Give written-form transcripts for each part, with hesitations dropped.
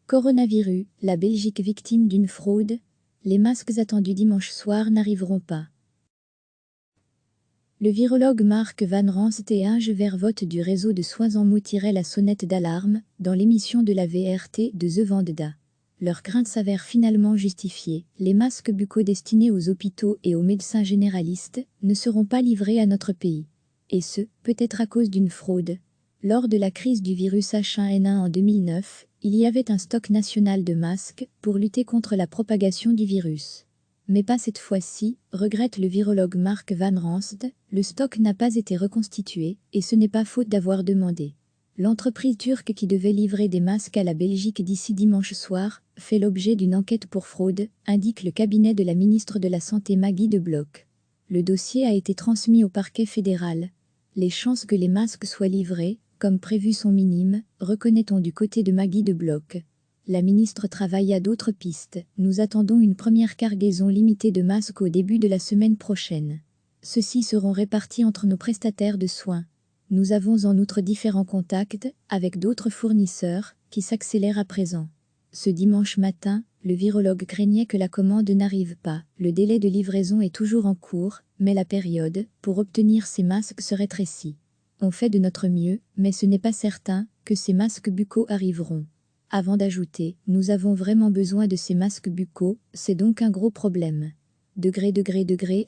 Coronavirus, la Belgique victime d'une fraude. Les masques attendus dimanche soir n'arriveront pas. Le virologue Mark Van Ranst et un vote du réseau de soins en mots tiraient la sonnette d'alarme dans l'émission de la VRT de The Vendetta. Leur crainte s'avère finalement justifiée. Les masques buccaux destinés aux hôpitaux et aux médecins généralistes ne seront pas livrés à notre pays. Et ce, peut-être à cause d'une fraude. Lors de la crise du virus H1N1 en 2009, il y avait un stock national de masques pour lutter contre la propagation du virus. Mais pas cette fois-ci, regrette le virologue Mark Van Ranst, le stock n'a pas été reconstitué, et ce n'est pas faute d'avoir demandé. L'entreprise turque qui devait livrer des masques à la Belgique d'ici dimanche soir fait l'objet d'une enquête pour fraude, indique le cabinet de la ministre de la Santé Maggie De Blok. Le dossier a été transmis au parquet fédéral. Les chances que les masques soient livrés, comme prévu, sont minimes, reconnaît-on du côté de Maggie De Blok. La ministre travaille à d'autres pistes. Nous attendons une première cargaison limitée de masques au début de la semaine prochaine. Ceux-ci seront répartis entre nos prestataires de soins. Nous avons en outre différents contacts avec d'autres fournisseurs qui s'accélèrent à présent. Ce dimanche matin, le virologue craignait que la commande n'arrive pas. Le délai de livraison est toujours en cours, mais la période pour obtenir ces masques se rétrécit. On fait de notre mieux, mais ce n'est pas certain que ces masques buccaux arriveront. Avant d'ajouter, nous avons vraiment besoin de ces masques buccaux, c'est donc un gros problème.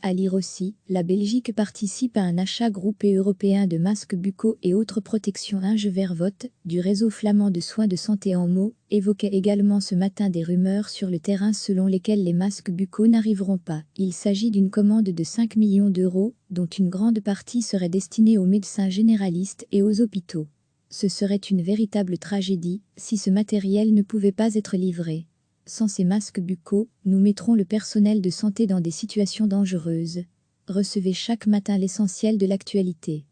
À lire aussi, la Belgique participe à un achat groupé européen de masques buccaux et autres protections. Un vote du réseau flamand de soins de santé en mots évoquait également ce matin des rumeurs sur le terrain selon lesquelles les masques buccaux n'arriveront pas. Il s'agit d'une commande de 5 millions d'euros, dont une grande partie serait destinée aux médecins généralistes et aux hôpitaux. Ce serait une véritable tragédie si ce matériel ne pouvait pas être livré. Sans ces masques buccaux, nous mettrons le personnel de santé dans des situations dangereuses. Recevez chaque matin l'essentiel de l'actualité.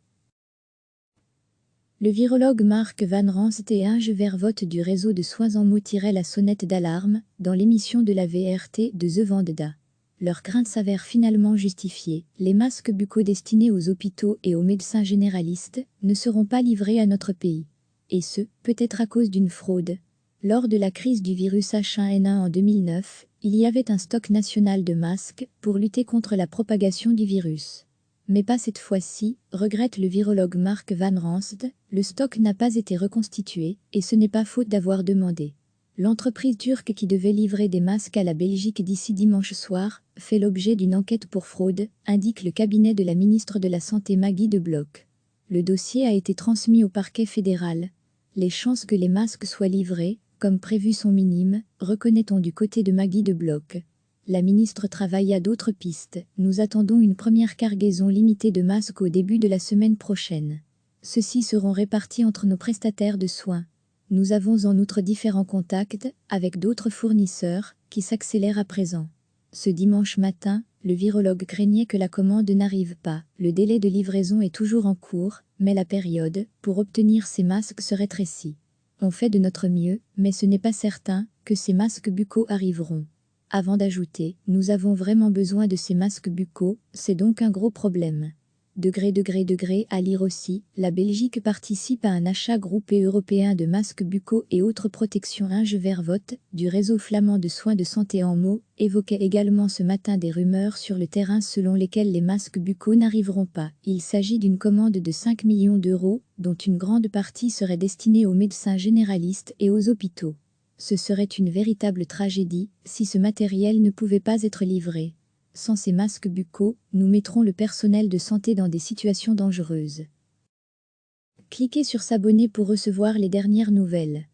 Le virologue Mark Van Ranst et un vote du réseau de soins en mots tiraient la sonnette d'alarme dans l'émission de la VRT de The Vendetta. Leur crainte s'avère finalement justifiée. Les masques buccaux destinés aux hôpitaux et aux médecins généralistes ne seront pas livrés à notre pays. Et ce, peut-être à cause d'une fraude. Lors de la crise du virus H1N1 en 2009, il y avait un stock national de masques pour lutter contre la propagation du virus. Mais pas cette fois-ci, regrette le virologue Mark Van Ranst, le stock n'a pas été reconstitué, et ce n'est pas faute d'avoir demandé. L'entreprise turque qui devait livrer des masques à la Belgique d'ici dimanche soir fait l'objet d'une enquête pour fraude, indique le cabinet de la ministre de la Santé Maggie De Blok. Le dossier a été transmis au parquet fédéral. Les chances que les masques soient livrés, comme prévu, sont minimes, reconnaît-on du côté de Maggie De Blok. La ministre travaille à d'autres pistes. Nous attendons une première cargaison limitée de masques au début de la semaine prochaine. Ceux-ci seront répartis entre nos prestataires de soins. Nous avons en outre différents contacts avec d'autres fournisseurs qui s'accélèrent à présent. Ce dimanche matin, le virologue craignait que la commande n'arrive pas. Le délai de livraison est toujours en cours, mais la période pour obtenir ces masques se rétrécit. On fait de notre mieux, mais ce n'est pas certain que ces masques buccaux arriveront. Avant d'ajouter, nous avons vraiment besoin de ces masques buccaux, c'est donc un gros problème. À lire aussi, la Belgique participe à un achat groupé européen de masques buccaux et autres protections. Un vote du réseau flamand de soins de santé en mots évoquait également ce matin des rumeurs sur le terrain selon lesquelles les masques buccaux n'arriveront pas. Il s'agit d'une commande de 5 millions d'euros, dont une grande partie serait destinée aux médecins généralistes et aux hôpitaux. Ce serait une véritable tragédie si ce matériel ne pouvait pas être livré. Sans ces masques buccaux, nous mettrons le personnel de santé dans des situations dangereuses. Cliquez sur s'abonner pour recevoir les dernières nouvelles.